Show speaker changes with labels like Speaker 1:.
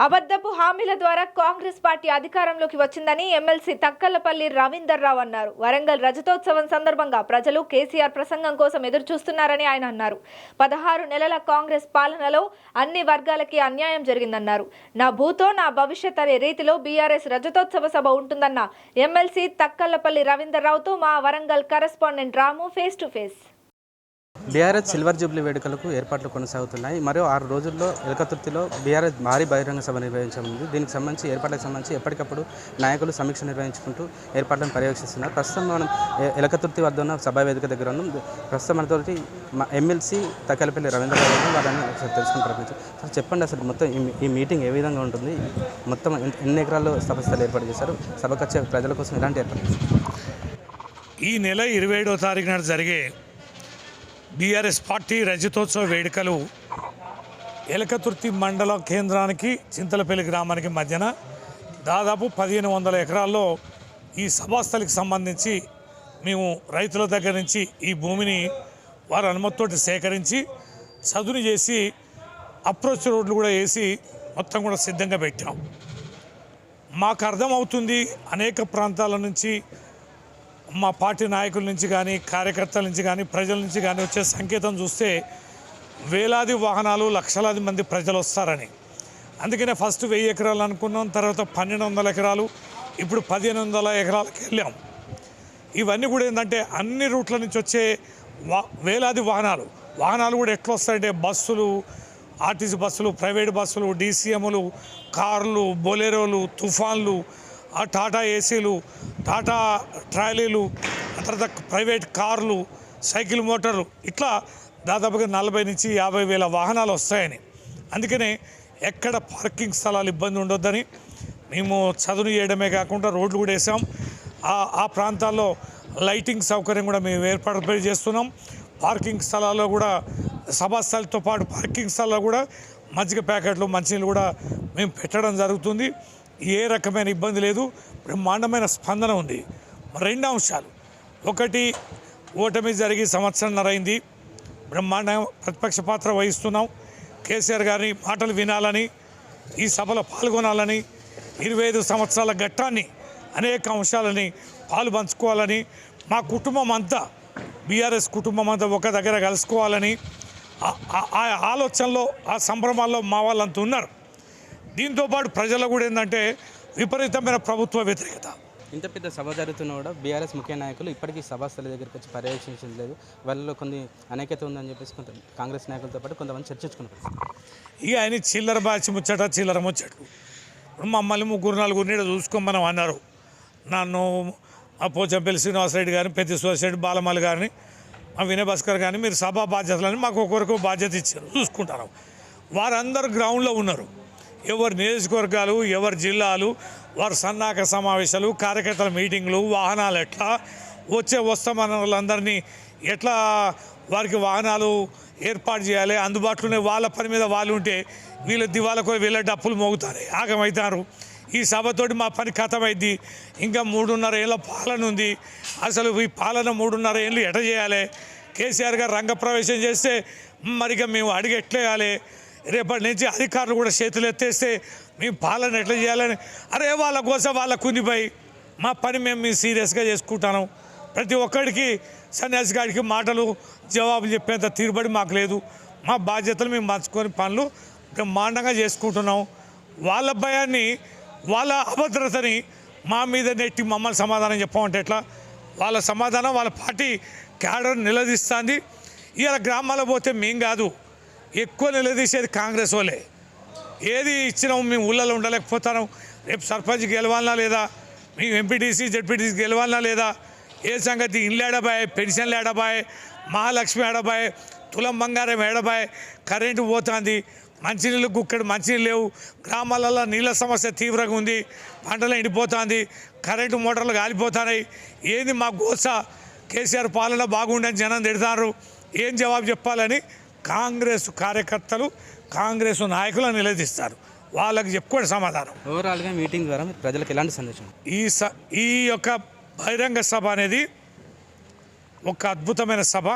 Speaker 1: అబద్ధపు హామీల ద్వారా కాంగ్రెస్ పార్టీ అధికారంలోకి వచ్చిందని ఎమ్మెల్సీ తక్కలపల్లి రవీందర్రావు అన్నారు. వరంగల్ రజతోత్సవం సందర్భంగా ప్రజలు కేసీఆర్ ప్రసంగం కోసం ఎదురు చూస్తున్నారని ఆయన అన్నారు. 16 నెలల కాంగ్రెస్ పాలనలో అన్ని వర్గాలకి అన్యాయం జరిగిందన్నారు. నా భూతో నా భవిష్యత్ అనే రీతిలో బీఆర్ఎస్ రజతోత్సవ సభ ఉంటుందన్న ఎమ్మెల్సీ తక్కలపల్లి రవీందర్రావుతో మా Warangal correspondent Ramu face to face.
Speaker 2: BRS silver Jubilee వేడుకలకు ఏర్పాట్లు కొనసాగుతున్నాయి. మరో 6 రోజుల్లో ఎలకతుర్తిలో బీఆర్ఎస్ భారీ బహిరంగ సభ నిర్వహించనుంది. దీనికి సంబంధించి ఏర్పాట్లకు సంబంధించి ఎప్పటికప్పుడు నాయకులు సమీక్ష నిర్వహించుకుంటూ ఏర్పాట్లను పర్యవేక్షిస్తున్నారు. ప్రస్తుతం మనం ఎలకతుర్తి వద్ద ఉన్న సభా వేదిక దగ్గర ఉన్నాం. ప్రస్తుతం మనతోటి ఎమ్మెల్సీ తక్కలపల్లి రవీంద్రరావు వాళ్ళని తెలుసుకుని ప్రయత్నించారు. చెప్పండి, అసలు మొత్తం ఈ మీటింగ్ ఏ విధంగా ఉంటుంది, మొత్తం ఎన్ని ఎకరాల్లో సభ స్థలాలు ఏర్పాటు చేశారు, సభకు వచ్చే ప్రజల కోసం ఎలాంటి ఏర్పాటు?
Speaker 3: ఈ నెల 27వ తారీఖు నాడు జరిగే బీఆర్ఎస్ పార్టీ రజతోత్సవ వేడుకలు ఎలకతుర్తి మండల కేంద్రానికి చింతలపల్లి గ్రామానికి మధ్యన దాదాపు 1500 ఎకరాల్లో ఈ సభాస్థలికి సంబంధించి మేము రైతుల దగ్గర నుంచి ఈ భూమిని వారి అనుమతితోటి సేకరించి చదును చేసి అప్రోచ్ రోడ్లు కూడా వేసి మొత్తం కూడా సిద్ధంగా పెట్టాం. మాకు అర్థమవుతుంది, అనేక ప్రాంతాల నుంచి మా పార్టీ నాయకుల నుంచి కానీ, కార్యకర్తల నుంచి కానీ, ప్రజల నుంచి కానీ వచ్చే సంకేతం చూస్తే వేలాది వాహనాలు, లక్షలాది మంది ప్రజలు వస్తారని. అందుకనే ఫస్ట్ 1000 ఎకరాలు అనుకున్నాం, తర్వాత 1200 ఎకరాలు, ఇప్పుడు 1500 ఎకరాలకు వెళ్ళాం. ఇవన్నీ కూడా ఏంటంటే అన్ని రూట్ల నుంచి వచ్చే వేలాది వాహనాలు కూడా ఎట్లా వస్తాయంటే బస్సులు, ఆర్టీసీ బస్సులు, ప్రైవేట్ బస్సులు, డీసీఎంలు, కార్లు, బొలెరోలు, తుఫాన్లు, టాటా ఏసీలు, టాటా ట్రాలీలు, తర్వాత ప్రైవేట్ కార్లు, సైకిల్ మోటార్లు, ఇట్లా దాదాపుగా 40 నుంచి 50 వేల వాహనాలు వస్తాయని. అందుకనే ఎక్కడ పార్కింగ్ స్థలాలు ఇబ్బంది ఉండొద్దని మేము చదును చేయడమే కాకుండా రోడ్లు కూడా వేసాం. ఆ ప్రాంతాల్లో లైటింగ్ సౌకర్యం కూడా మేము ఏర్పాటు చేస్తున్నాం. పార్కింగ్ స్థలాల్లో కూడా సభాస్థలితో పాటు పార్కింగ్ స్థలాల్లో కూడా మజ్జిగ ప్యాకెట్లు, మంచినీళ్ళు కూడా మేము పెట్టడం జరుగుతుంది. ఏ రకమైన ఇబ్బంది లేదు, బ్రహ్మాండమైన స్పందన ఉంది. 2 అంశాలు, ఒకటి ఓటమి జరిగి సంవత్సరంన్నర అయింది, బ్రహ్మాండ ప్రతిపక్ష పాత్ర వహిస్తున్నాం. కేసీఆర్ గారి మాటలు వినాలని, ఈ సభలో పాల్గొనాలని, 25 సంవత్సరాల ఘట్టాన్ని, అనేక అంశాలని పాలు పంచుకోవాలని, మా కుటుంబం అంతా, బీఆర్ఎస్ కుటుంబం అంతా ఒక దగ్గర కలుసుకోవాలని ఆ ఆలోచనలో, ఆ సంభ్రమాల్లో మా వాళ్ళంతా ఉన్నారు. దీంతోపాటు ప్రజలు కూడా ఏంటంటే విపరీతమైన ప్రభుత్వ వ్యతిరేకత.
Speaker 2: ఇంత పెద్ద సభ జరుగుతున్నా కూడా బీఆర్ఎస్ ముఖ్య నాయకులు ఇప్పటికీ సభాస్థల దగ్గరికి వచ్చి పర్యవేక్షించలేదు. వాళ్ళలో కొన్ని అనేకత ఉందని చెప్పేసి కొంత కాంగ్రెస్ నాయకులతో పాటు కొంతమంది చర్చించుకున్నారు.
Speaker 3: ఇక ఆయన చిల్లర బాచి ముచ్చట, చిల్లర ముచ్చట్లు. మమ్మల్ని 3-4 నీడ చూసుకోమని అన్నారు. నన్ను మా పోచంపల్లి శ్రీనివాసరెడ్డి గారిని, పెద్ద సురేష్ బాలమల్లి గారిని, మా వినయ్ భాస్కర్ గారిని, మీరు సభా బాధ్యతలని మాకు ఒకరికి బాధ్యత ఇచ్చారు, చూసుకుంటారు. వారందరూ గ్రౌండ్లో ఉన్నారు. ఎవరి నియోజకవర్గాలు, ఎవరి జిల్లాలు, వారి సన్నాహక సమావేశాలు, కార్యకర్తల మీటింగ్లు, వాహనాలు ఎట్లా వస్తామన్న వాళ్ళందరినీ ఎట్లా వారికి వాహనాలు ఏర్పాటు చేయాలి, అందుబాటులోనే వాళ్ళ పని మీద వాళ్ళు ఉంటే వీళ్ళ దివాలకు వీళ్ళ డప్పులు మోగుతారు, ఆగమవుతారు. ఈ సభతోటి మా పని ఖతమైంది. ఇంకా 3.5 ఏళ్ళ పాలన ఉంది. అసలు ఈ పాలన 3.5 ఏళ్ళు ఎట చేయాలి? కేసీఆర్ గారు రంగప్రవేశం చేస్తే మరిగా మేము అడిగి ఎట్లేయాలి? రేపటి నుంచి అధికారులు కూడా చేతులు ఎత్తేస్తే మేము పాలన ఎట్లా చేయాలని, అరే వాళ్ళ కోసం వాళ్ళ కునిపోయి మా పని మేము సీరియస్గా చేసుకుంటాను. ప్రతి ఒక్కడికి సన్యాసి గారికి మాటలు జవాబులు చెప్పేంత తీరుబడి మాకు లేదు. మా బాధ్యతలు మేము పంచుకొని పనులు బ్రహ్మాండంగా చేసుకుంటున్నాం. వాళ్ళ భయాన్ని, వాళ్ళ అభద్రతని మా మీద నెట్టి మమ్మల్ని సమాధానం చెప్పమంటే ఎట్లా? వాళ్ళ సమాధానం వాళ్ళ పార్టీ క్యాడర్ నిలదీస్తుంది. ఇవాళ గ్రామాల్లో పోతే మేం కాదు, ఎక్కువ నిలదీసేది కాంగ్రెస్ వాళ్ళే. ఏది ఇచ్చినాము మేము ఊళ్ళలో ఉండలేకపోతాం. రేపు సర్పంచ్ గెలవాలనా లేదా, మేము ఎంపీటీసీ జడ్పీటీసీ గెలవాలనా లేదా, ఏ సంగతి, ఇండ్లు ఏడబాయ్, పెన్షన్లు ఏడబాయ్, మహాలక్ష్మి ఏడబాయ్, తులం బంగారం ఏడబాయ్, కరెంటు పోతుంది, మంచినీళ్ళు గుక్కడు మంచినీళ్ళు లేవు, గ్రామాలలో నీళ్ళ సమస్య తీవ్రంగా ఉంది, పంటలు ఎండిపోతుంది, కరెంటు మోటార్లు కాలిపోతున్నాయి. ఏంది మా గోస? కేసీఆర్ పాలన బాగుండని జనం తిడతారు. ఏం జవాబు చెప్పాలని కాంగ్రెస్ కార్యకర్తలు, కాంగ్రెస్ నాయకులను నిలదీస్తారు. వాళ్ళకి చెప్పుకోండి సమాధానం.
Speaker 2: ఓవరాల్గా మీటింగ్ ద్వారా ప్రజలకు ఎలాంటి సందేశం?
Speaker 3: ఈ యొక్క బహిరంగ సభ అనేది ఒక అద్భుతమైన సభ.